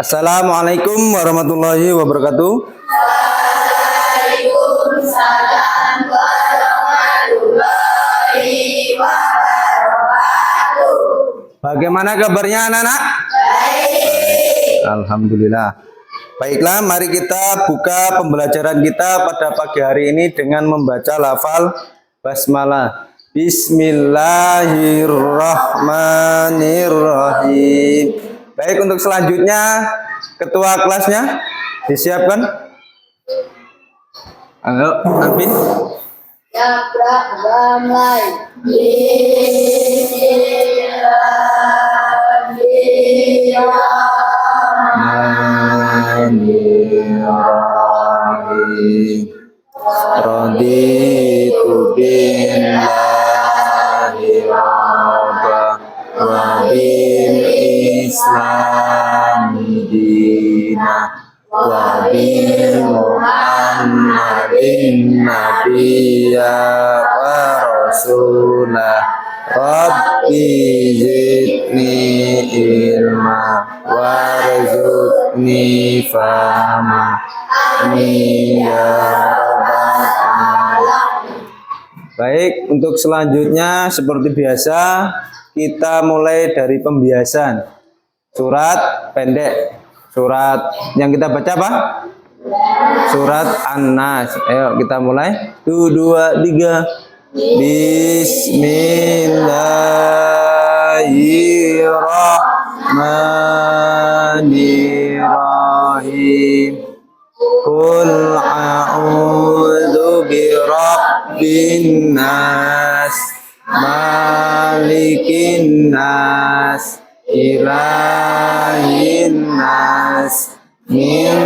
Assalamualaikum warahmatullahi wabarakatuh. Waalaikumsalam warahmatullahi wabarakatuh. Bagaimana kabarnya anak-anak? Baik. Alhamdulillah. Baiklah, mari kita buka pembelajaran kita pada pagi hari ini dengan membaca lafal basmalah. Bismillahirrahmanirrahim. Baik, untuk selanjutnya ketua kelasnya disiapkan. Ayo, Alvin. Ya, ramai. Bismillahirrahmanirrahim. Raditu billahi rabba wa bil islami dina wa bil muhammadin nabiyya wa rasulah. Rabbi zidni ilma warzuqni fahma. Amin ya rabbal alamin. Baik, untuk selanjutnya seperti biasa kita mulai dari pembiasan. Surat pendek. Surat yang kita baca apa? Surat An-Nas. Ayo kita mulai. 1, 2, 3. Bismillahirrahmanirrahim. Qul a'udzu birabbin nas, malikin nas, ilahin nas, min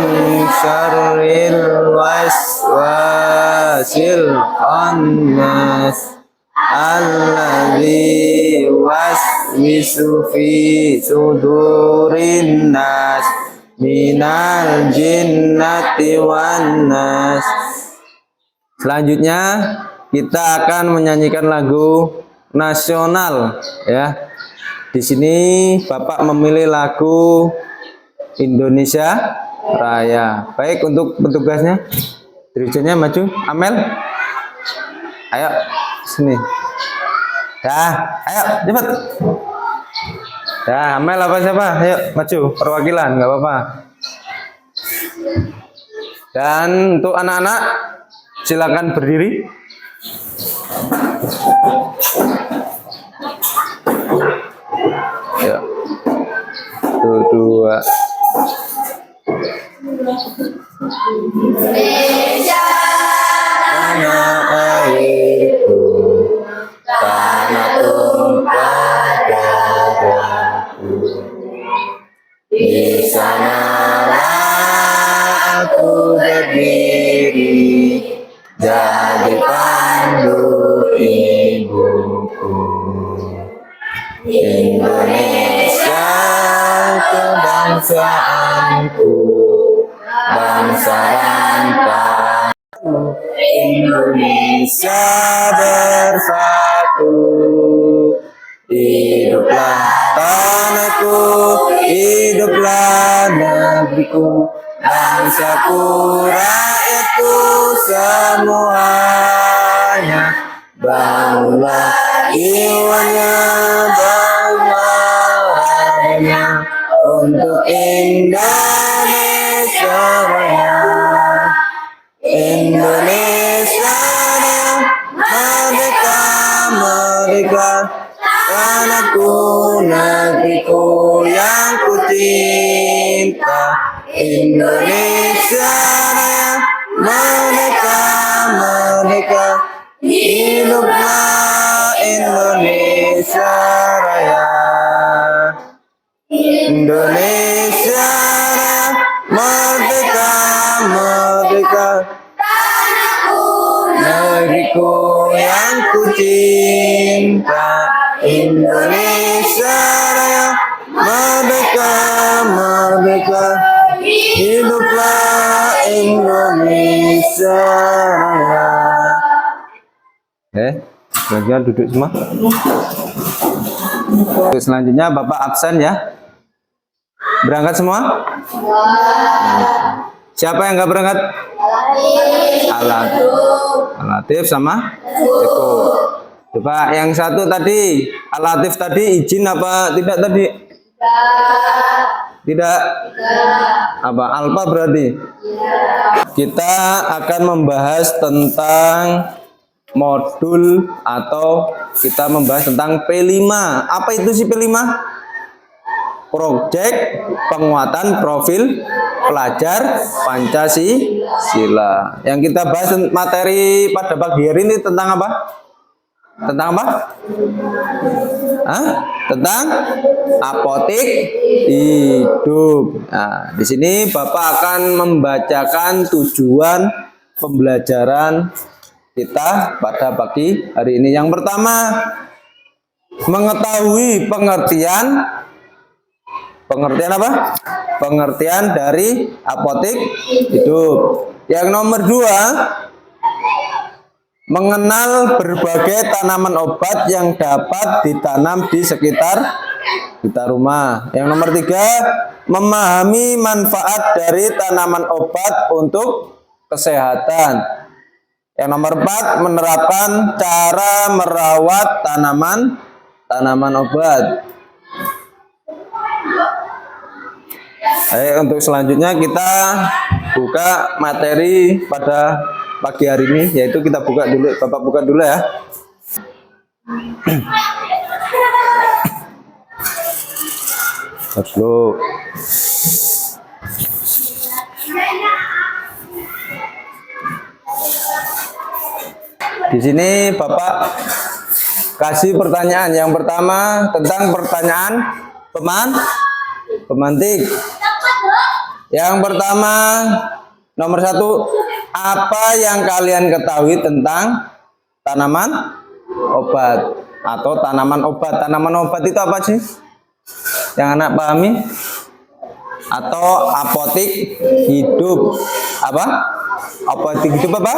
syarril waswasil khannas, alladzi waswisu fi sudurin nas, minal jinnati wan nas. Selanjutnya kita akan menyanyikan lagu nasional ya. Di sini Bapak memilih lagu Indonesia Raya. Baik, untuk petugasnya dirijennya maju. Amel, ayo sini. Dah, ayo cepat. Dah, Amel apa siapa? Ayo maju, perwakilan, nggak apa-apa. Dan untuk anak-anak silakan berdiri. Ya. 1, 2. Indonesia Tanah airku, tanah tumpah darahku. Di sanalah aku berdiri, jadi pandu ibuku. Indonesia kebangsaanku, bangsa rantau. Indonesia bersatu, hiduplah tanahku, hiduplah negeriku, bangsaku, rakyatku semuanya. Bangunlah jiwanya, bangunlah raganya untuk Indonesia Raya. Indonesia Raya, merdeka, merdeka, tanahku, negeriku yang ku cinta. Indonesia Raya, merdeka, merdeka, hiduplah Indonesia Raya. Indonesia Raya, merdeka, merdeka, negeriku yang ku cinta. Indonesia Raya, merdeka, merdeka, hiduplah Indonesia Raya. Bagian duduk semua. Selanjutnya Bapak absen ya. Berangkat semua? Siapa yang nggak berangkat? Alatif sama Eko. Coba yang satu tadi, Alatif tadi izin apa tidak tadi? Tidak. Apa? Alfa berarti? Kita akan membahas tentang modul atau kita membahas tentang P5. Apa itu sih P5? Project penguatan profil pelajar Pancasila. Yang kita bahas materi pada pagi hari ini tentang apa? Tentang apa? Hah? Tentang apotik hidup. Nah, di sini Bapak akan membacakan tujuan pembelajaran kita pada pagi hari ini. Yang pertama, mengetahui pengertian apa? Pengertian dari apotik hidup. Yang nomor 2, mengenal berbagai tanaman obat yang dapat ditanam di sekitar rumah. Yang nomor 3, memahami manfaat dari tanaman obat untuk kesehatan. Yang nomor 4, menerapkan cara merawat tanaman obat. Untuk selanjutnya kita buka materi pada pagi hari ini, yaitu kita buka dulu. Bapak buka dulu ya. Dulu. Di sini Bapak kasih pertanyaan. Yang pertama tentang pertanyaan pemantik. Yang pertama, nomor 1, apa yang kalian ketahui tentang tanaman obat atau tanaman obat? Tanaman obat itu apa sih? Yang anak pahami? Atau apotik hidup? Apa? Apotik hidup apa?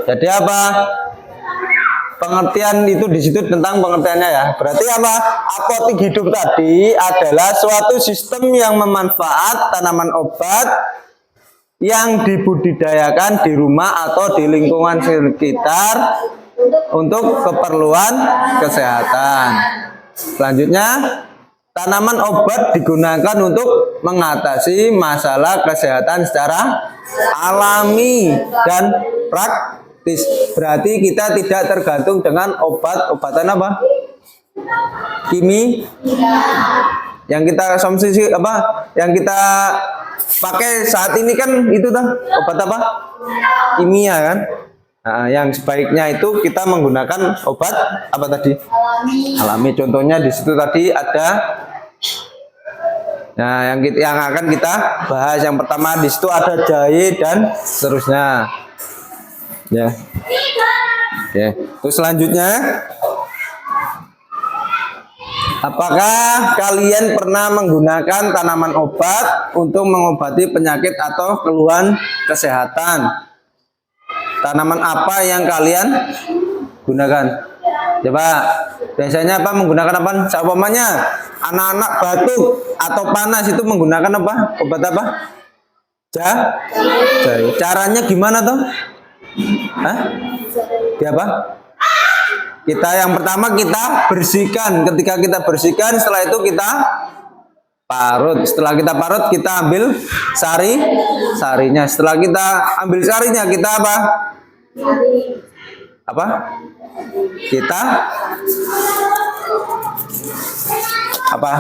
Jadi apa? Pengertian itu di situ tentang pengertiannya ya. Berarti apa? Apotik hidup tadi adalah suatu sistem yang memanfaat tanaman obat yang dibudidayakan di rumah atau di lingkungan sekitar untuk keperluan kesehatan. Selanjutnya, tanaman obat digunakan untuk mengatasi masalah kesehatan secara alami dan praktis. Berarti kita tidak tergantung dengan obat-obatan apa? Yang kita konsumsi apa? Yang kita pakai saat ini kan itu obat apa? Kimia kan? Nah, yang sebaiknya itu kita menggunakan obat apa tadi? Alami. Contohnya di situ tadi ada. Nah, yang akan kita bahas yang pertama di situ ada jahe dan seterusnya. Ya. Oke. Terus selanjutnya, apakah kalian pernah menggunakan tanaman obat untuk mengobati penyakit atau keluhan kesehatan? Tanaman apa yang kalian gunakan? Coba, biasanya apa menggunakan apa? Seumpamanya anak-anak batuk atau panas itu menggunakan apa? Obat apa? Jahe. Caranya gimana tuh? Hah? Dia apa? Kita yang pertama kita bersihkan. Ketika kita bersihkan, setelah itu kita parut. Setelah kita parut, kita ambil sarinya. Setelah kita ambil sarinya, kita apa? Kita apa?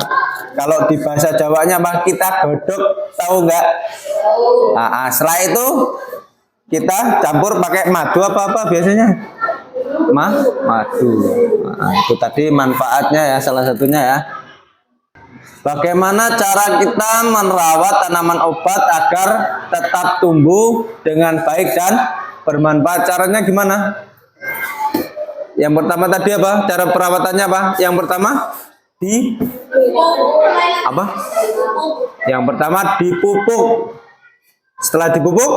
Kalau di bahasa Jawanya apa? Kita godok, tahu nggak? Nah, setelah itu kita campur pakai madu apa biasanya? Madu. Nah, itu tadi manfaatnya ya, salah satunya ya. Bagaimana cara kita merawat tanaman obat agar tetap tumbuh dengan baik dan bermanfaat? Caranya gimana? Yang pertama tadi apa? Cara perawatannya apa? Yang pertama Yang pertama dipupuk. Setelah dipupuk,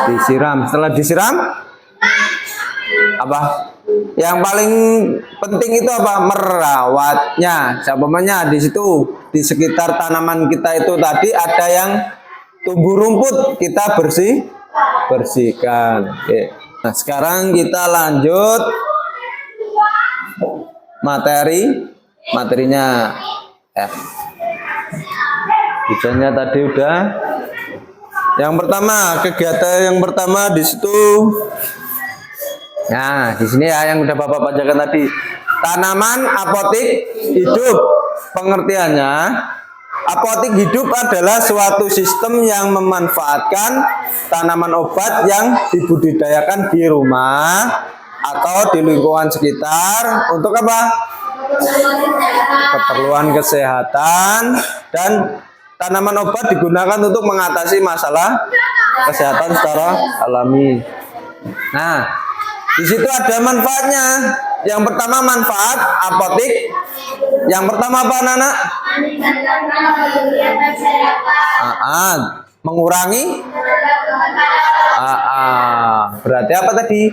disiram. Setelah disiram, apa? Yang paling penting itu apa? Merawatnya. Umpamanya di situ di sekitar tanaman kita itu tadi ada yang tumbuh rumput, kita bersihkan. Oke. Nah, sekarang kita lanjut materinya. Tujuannya tadi udah. Yang pertama, kegiatan yang pertama di situ. Nah, di sini ya yang udah Bapak bacakan tadi. Tanaman apotik hidup. Pengertiannya, apotik hidup adalah suatu sistem yang memanfaatkan tanaman obat yang dibudidayakan di rumah atau di lingkungan sekitar untuk apa? Keperluan kesehatan, dan tanaman obat digunakan untuk mengatasi masalah kesehatan secara alami. Nah, di situ ada manfaatnya. Yang pertama manfaat apotik. Yang pertama apa, anak-anak? Mengurangi. Berarti apa tadi?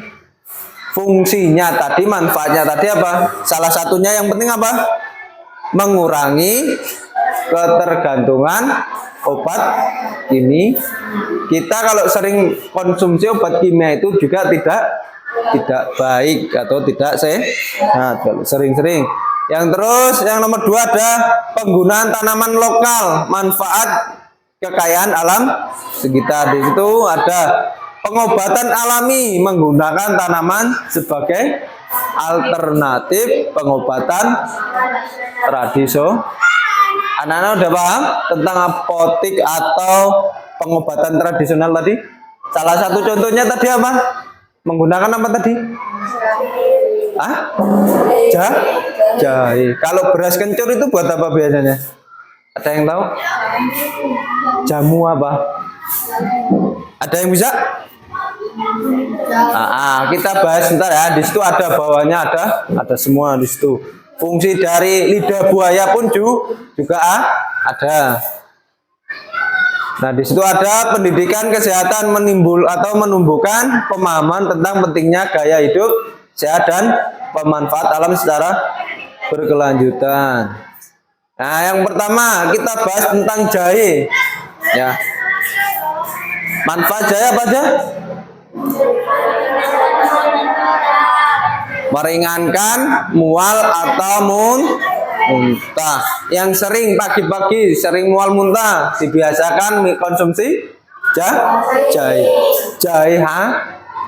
Fungsinya tadi, manfaatnya tadi apa? Salah satunya yang penting apa? Mengurangi ketergantungan obat kimia. Kita kalau sering konsumsi obat kimia itu juga tidak baik atau tidak sehat kalau sering-sering. Yang terus yang nomor 2 ada penggunaan tanaman lokal, manfaat kekayaan alam sekitar. Di situ ada pengobatan alami menggunakan tanaman sebagai alternatif pengobatan tradisional. Anak-anak udah paham tentang apotik atau pengobatan tradisional tadi? Salah satu contohnya tadi apa? Menggunakan apa tadi? Jahe. Kalau beras kencur itu buat apa biasanya? Ada yang tahu? Jamu apa? Ada yang bisa? Kita bahas sebentar ya. Di situ ada bawahnya, ada semua di situ. Fungsi dari lidah buaya pun juga ada. Nah, di situ ada pendidikan kesehatan menumbuhkan pemahaman tentang pentingnya gaya hidup sehat dan pemanfaat alam secara berkelanjutan. Nah, yang pertama kita bahas tentang jahe. Ya. Manfaat jahe apa aja? Meringankan mual atau muntah. Yang sering pagi-pagi sering mual muntah dibiasakan konsumsi jahe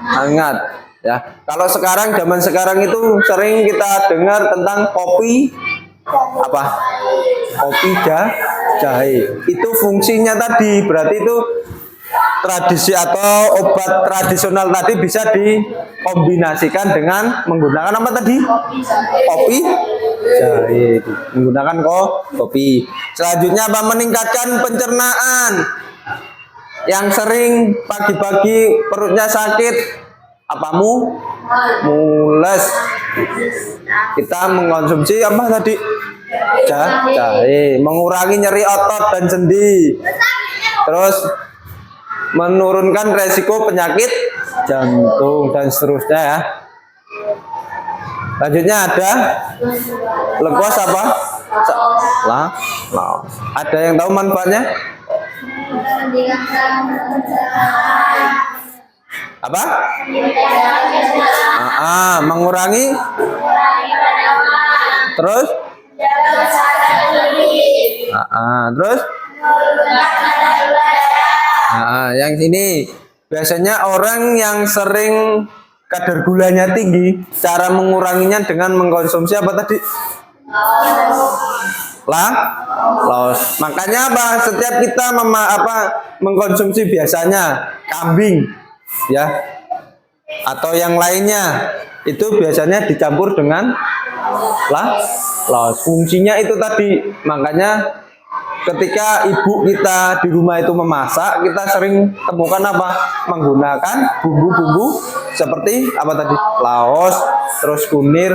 hangat ya. Kalau zaman sekarang itu sering kita dengar tentang kopi jahe. Itu fungsinya tadi berarti itu tradisi atau obat tradisional tadi bisa dikombinasikan dengan menggunakan apa tadi? Kopi jahe. Menggunakan kopi. Selanjutnya apa? Meningkatkan pencernaan. Yang sering pagi-pagi perutnya sakit, mules. Kita mengkonsumsi apa tadi? Jahe. Mengurangi nyeri otot dan sendi. Terus menurunkan resiko penyakit jantung dan seterusnya ya. Lanjutnya ada lengkuas apa? Ada yang tahu manfaatnya? Apa? Mengurangi. Terus? Terus? Yang ini biasanya orang yang sering kadar gulanya tinggi, cara menguranginya dengan mengkonsumsi apa tadi? Laos. Makanya apa? Setiap kita mengkonsumsi biasanya kambing, ya, atau yang lainnya itu biasanya dicampur dengan laos. Fungsinya itu tadi. Makanya ketika ibu kita di rumah itu memasak, kita sering temukan apa? Menggunakan bumbu-bumbu seperti apa tadi? Laos, terus kunir,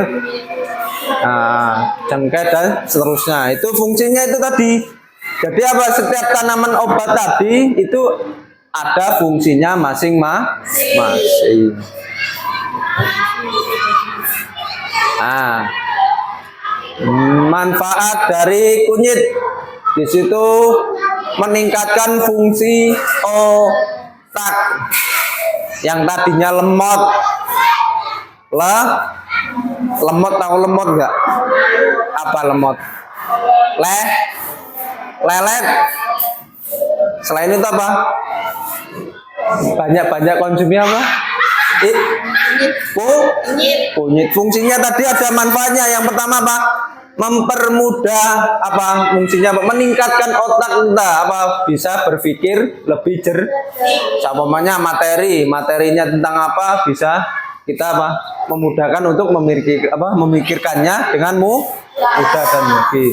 cengkeh dan seterusnya. Itu fungsinya itu tadi. Jadi apa? Setiap tanaman obat tadi itu ada fungsinya masing-masing. Nah, manfaat dari kunyit di situ meningkatkan fungsi otak yang tadinya lemot. Lemot, tahu lemot nggak? Apa lemot? Lelet. Selain itu apa? Banyak konsumsi apa? Kunyit. Fungsinya tadi ada manfaatnya. Yang pertama apa? Mempermudah apa? Fungsinya apa? Meningkatkan otak kita apa? Bisa berpikir lebih Umpamanya materinya tentang apa? Bisa kita apa? Memudahkan untuk memikirkannya dengan mudah dan mudah.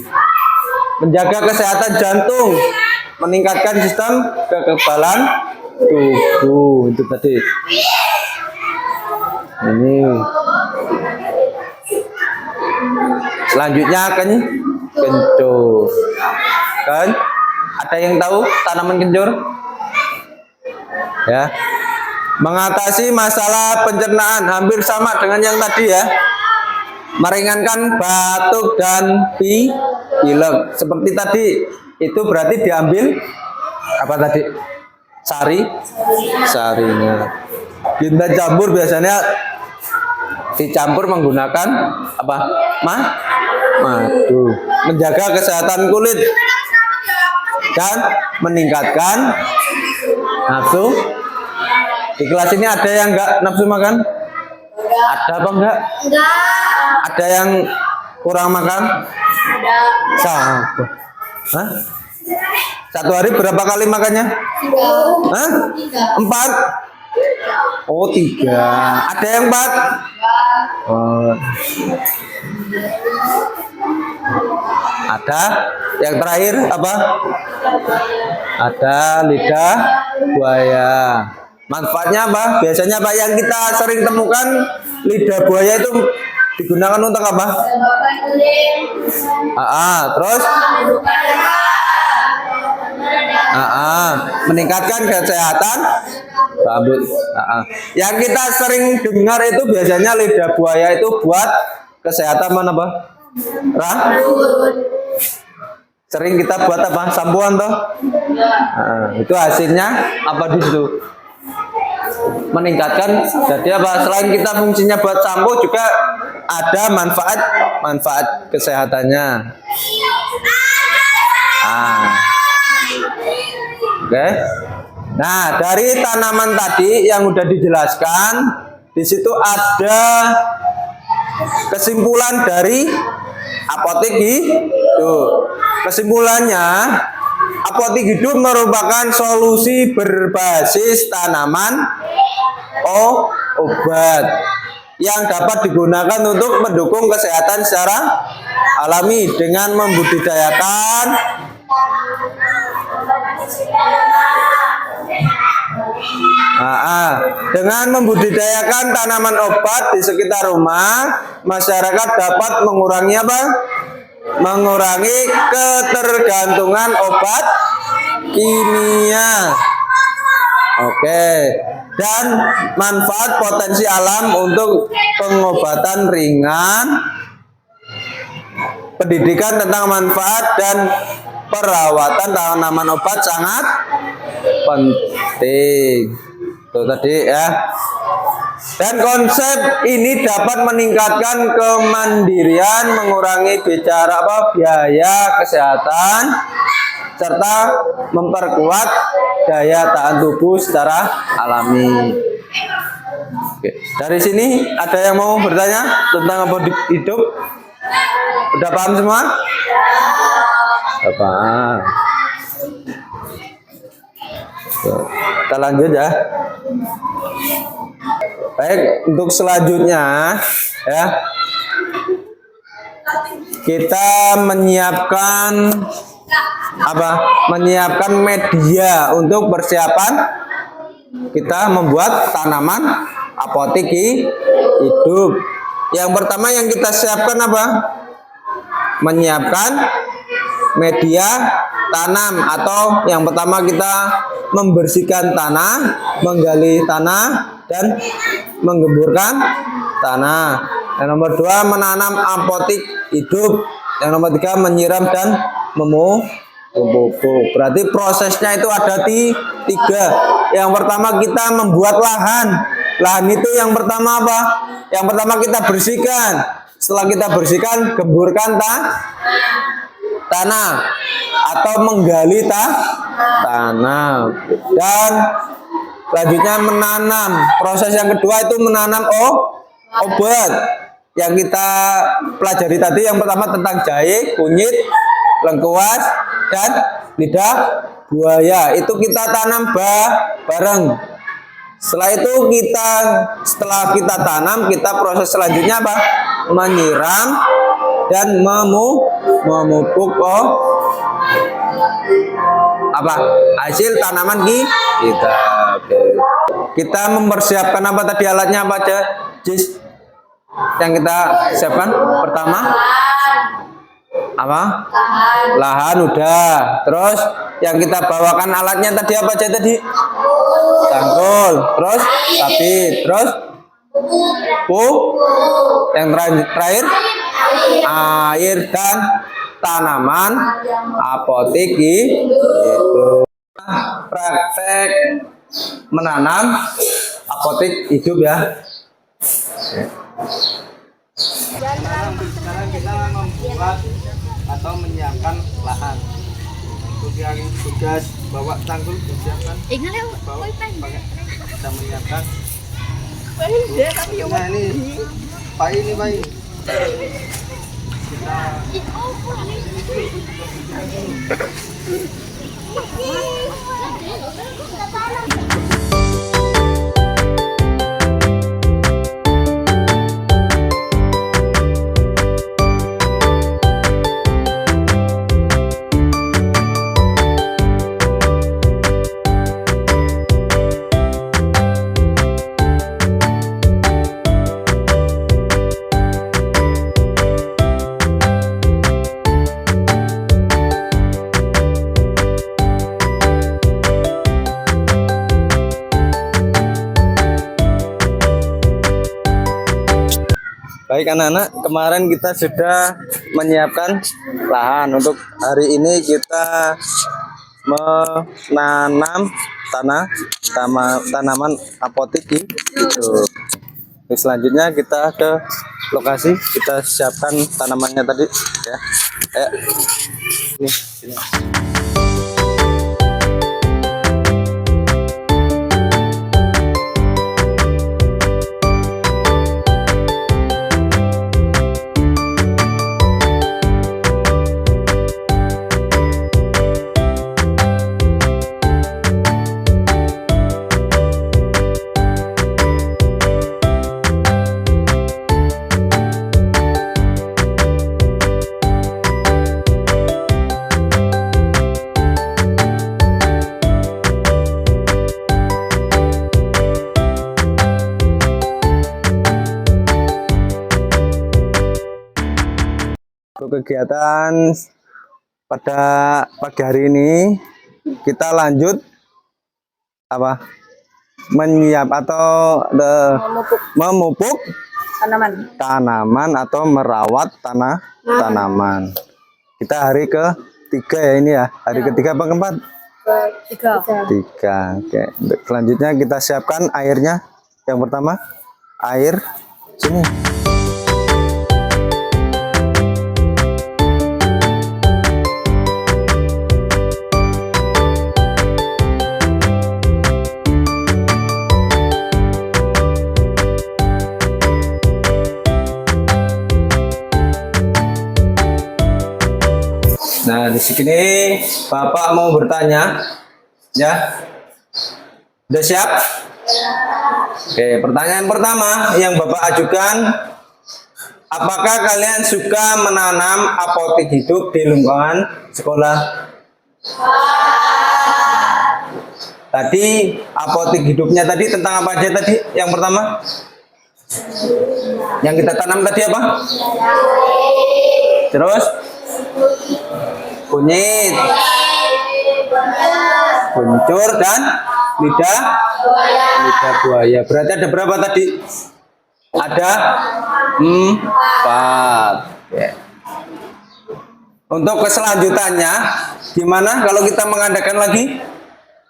Menjaga kesehatan jantung, meningkatkan sistem kekebalan tubuh. Itu tadi. Ini selanjutnya kencur. Kan? Ada yang tahu tanaman kencur? Ya. Mengatasi masalah pencernaan hampir sama dengan yang tadi ya. Meringankan batuk dan pilek. Seperti tadi itu berarti diambil apa tadi? Sarinya. Kita campur biasanya dicampur menggunakan apa? Madu. Menjaga kesehatan kulit dan meningkatkan nafsu. Di kelas ini ada yang enggak nafsu makan? Ada apa enggak? Enggak. Ada yang kurang makan? Ada. Satu. Hah? Satu hari berapa kali makannya? 3. Hah? 4? Oh 3. Ada yang 4? Oh. Ada. Yang terakhir apa? Ada lidah buaya. Manfaatnya apa? Biasanya apa yang kita sering temukan lidah buaya itu digunakan untuk apa? Terus? Meningkatkan kesehatan rambut. Yang kita sering dengar itu biasanya lidah buaya itu buat kesehatan mana, Pak? Sering kita buat apa? Sampoan toh? Itu hasilnya apa di situ? Meningkatkan. Jadi apa? Selain kita fungsinya buat sampo juga ada manfaat kesehatannya. Oke. Nah, dari tanaman tadi yang udah dijelaskan, di situ ada kesimpulan dari apotek hidup. Kesimpulannya, apotek hidup merupakan solusi berbasis tanaman obat yang dapat digunakan untuk mendukung kesehatan secara alami dengan membudidayakan dengan membudidayakan tanaman obat di sekitar rumah, masyarakat dapat mengurangi apa? Mengurangi ketergantungan obat kimia. Oke. Dan manfaat potensi alam untuk pengobatan ringan, pendidikan tentang manfaat dan perawatan tanaman obat sangat penting. Tuh tadi ya. Dan konsep ini dapat meningkatkan kemandirian, mengurangi biaya kesehatan, serta memperkuat daya tahan tubuh secara alami. Oke. Dari sini ada yang mau bertanya tentang apotek hidup? Udah paham semua? Udah paham. Kita lanjut ya. Baik, untuk selanjutnya ya, kita menyiapkan menyiapkan media untuk persiapan kita membuat tanaman apotek hidup. Yang pertama yang kita siapkan apa? Menyiapkan media tanam, atau yang pertama kita membersihkan tanah, menggali tanah dan menggemburkan tanah. Yang nomor 2 menanam apotik hidup. Yang nomor 3 menyiram dan memupuk. Berarti prosesnya itu ada 3. Yang pertama kita membuat lahan. Lahan itu yang pertama apa? Yang pertama kita bersihkan. Setelah kita bersihkan, gemburkan tanah atau menggali tanah. Dan selanjutnya menanam. Proses yang kedua itu menanam obat yang kita pelajari tadi. Yang pertama tentang jahe, kunyit, lengkuas, dan lidah buaya. Itu kita tanam bareng. Setelah kita tanam, kita proses selanjutnya apa? Menyiram dan memupuk hasil tanaman kita. Kita mempersiapkan apa tadi, alatnya apa aja, Jis? Yang kita siapkan pertama apa? Lahan udah. Terus yang kita bawakan alatnya tadi apa aja tadi? Cangkul. Terus sabit. Terus yang terakhir air dan tanaman apotik itu. Praktek menanam apotik hidup ya. Sekarang kita membuat atau menyiapkan lahan. Untuk yang tugas bawa cangkul disiapkan. Bawa pakai. Kita menyiapkan. Nah ini Pak ini. Kita baik anak-anak, kemarin kita sudah menyiapkan lahan. Untuk hari ini kita menanam tanaman apotik itu. Selanjutnya kita ke lokasi, kita siapkan tanamannya tadi ya. Sini. Untuk kegiatan pada pagi hari ini kita lanjut memupuk tanaman atau merawat tanaman. Kita hari ketiga ya ini ya. Hari ketiga apa keempat? Tiga. Oke. Selanjutnya kita siapkan airnya. Yang pertama air sini. Nah, di sini Bapak mau bertanya, ya. Udah siap? Oke, pertanyaan pertama yang Bapak ajukan, apakah kalian suka menanam apotik hidup di lingkungan sekolah? Tadi apotik hidupnya tadi tentang apa aja tadi? Yang pertama? Yang kita tanam tadi apa? Terus? Kunyit, kuncur, dan lidah buaya. Berarti ada berapa tadi? Ada 4. Oke. Untuk keselanjutannya, gimana kalau kita mengadakan lagi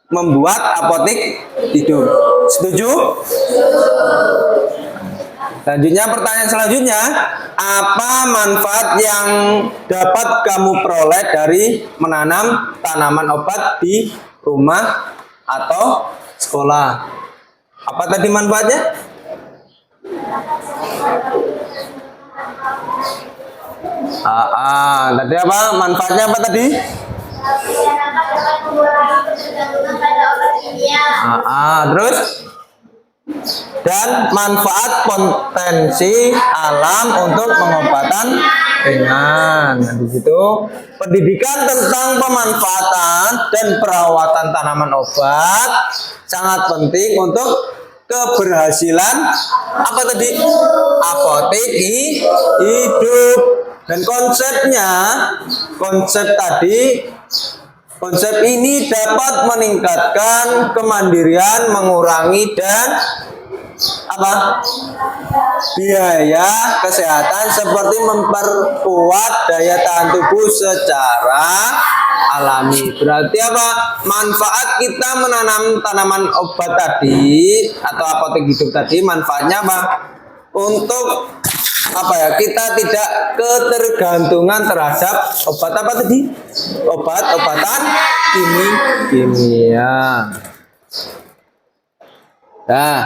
membuat apotik hidup? Setuju? Selanjutnya, pertanyaan selanjutnya, apa manfaat yang dapat kamu peroleh dari menanam tanaman obat di rumah atau sekolah? Apa tadi manfaatnya? Tadi apa? Manfaatnya apa tadi? Terus? Dan manfaat potensi alam untuk pengobatan ringan. Nah, di situ pendidikan tentang pemanfaatan dan perawatan tanaman obat sangat penting untuk keberhasilan apa tadi? Apotek hidup. Dan konsep ini dapat meningkatkan kemandirian, mengurangi dan biaya kesehatan seperti memperkuat daya tahan tubuh secara alami. Berarti apa? Manfaat kita menanam tanaman obat tadi atau apotek hidup tadi, manfaatnya apa? Untuk kita tidak ketergantungan terhadap obat apa tadi? Obat-obatan kimia. Nah,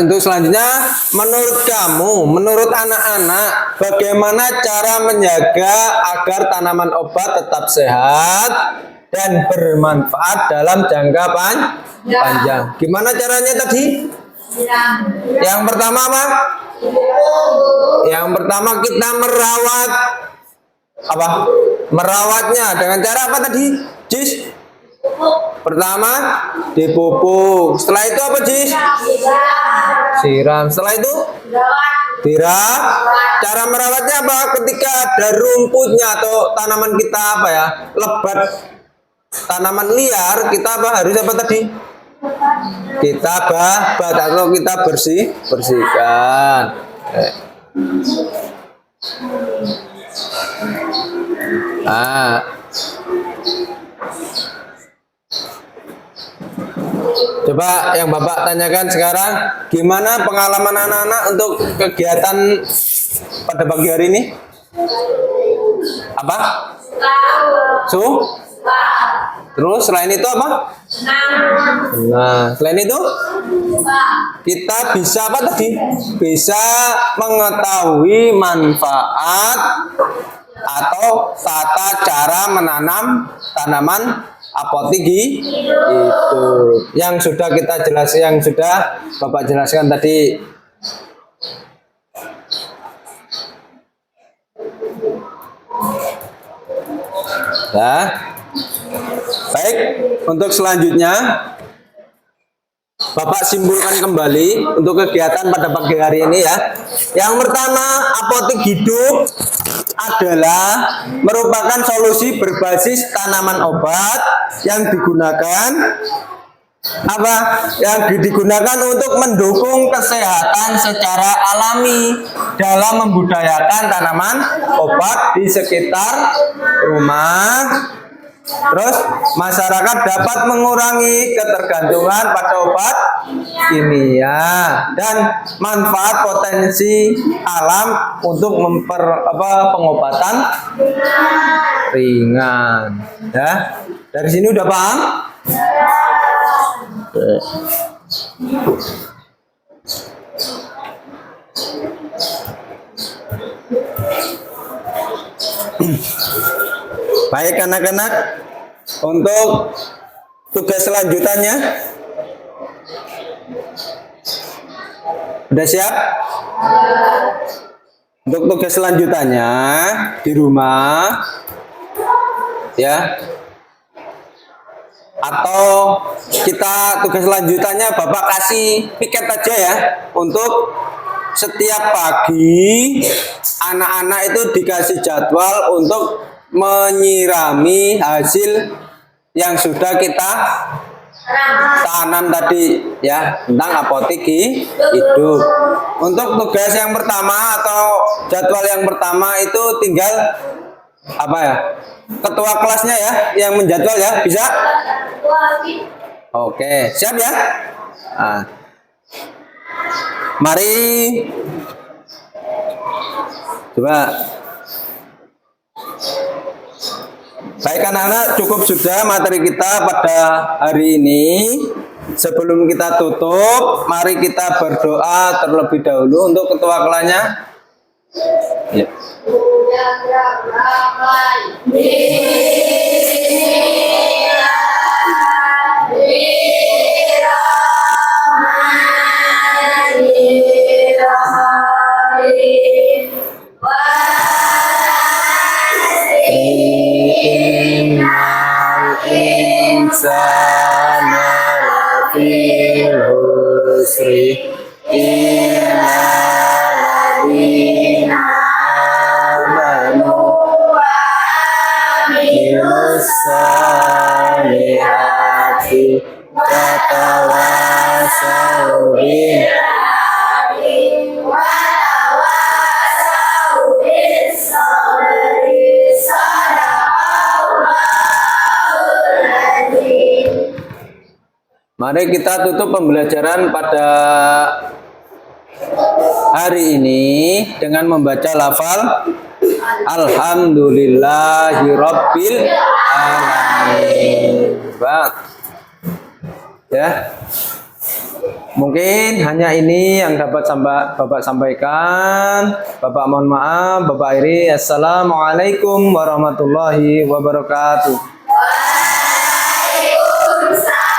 untuk selanjutnya, menurut anak-anak, bagaimana cara menjaga agar tanaman obat tetap sehat dan bermanfaat dalam jangka panjang? Gimana caranya tadi? Yang pertama apa? Yang pertama kita merawatnya dengan cara apa tadi? Jis? Pertama dipupuk. Setelah itu apa, Jis? Siram. Setelah itu dirawat. Cara merawatnya apa? Ketika ada rumputnya atau tanaman kita lebat, tanaman liar, kita harus apa tadi? Kita babat atau kita bersihkan. Coba yang Bapak tanyakan sekarang, gimana pengalaman anak-anak untuk kegiatan pada pagi hari ini? Apa? Terus selain itu apa? Nah, selain itu kita bisa apa tadi? Bisa mengetahui manfaat atau tata cara menanam tanaman apotek itu yang sudah kita jelaskan, yang sudah Bapak jelaskan tadi. Nah, baik, untuk selanjutnya Bapak simpulkan kembali untuk kegiatan pada pagi hari ini ya. Yang pertama, apotek hidup adalah merupakan solusi berbasis tanaman obat yang digunakan untuk mendukung kesehatan secara alami dalam membudayakan tanaman obat di sekitar rumah. Terus masyarakat dapat mengurangi ketergantungan pada obat kimia dan manfaat potensi alam untuk pengobatan ringan. Ya, dari sini udah paham? Baik anak-anak, untuk tugas selanjutannya udah siap? Untuk tugas selanjutannya di rumah ya, atau kita tugas selanjutannya Bapak kasih piket aja ya, untuk setiap pagi anak-anak itu dikasih jadwal untuk menyirami hasil yang sudah kita tanam tadi ya, tentang apotik hidup. Untuk tugas yang pertama atau jadwal yang pertama itu tinggal apa ya? Ketua kelasnya ya yang menjadwal ya, bisa? Oke, siap ya? Nah, mari coba. Baik anak-anak, cukup sudah materi kita pada hari ini. Sebelum kita tutup, mari kita berdoa terlebih dahulu untuk ketua kelasnya. Ya. Insana lafil husri innalladzina amanu minus salihati watawasau bil Mari kita tutup pembelajaran pada hari ini dengan membaca lafal Alhamdulillahirabbil alamin. Ya. Mungkin hanya ini yang dapat Bapak sampaikan. Bapak mohon maaf. Bapak akhiri. Assalamualaikum warahmatullahi wabarakatuh. Waalaikumsalam.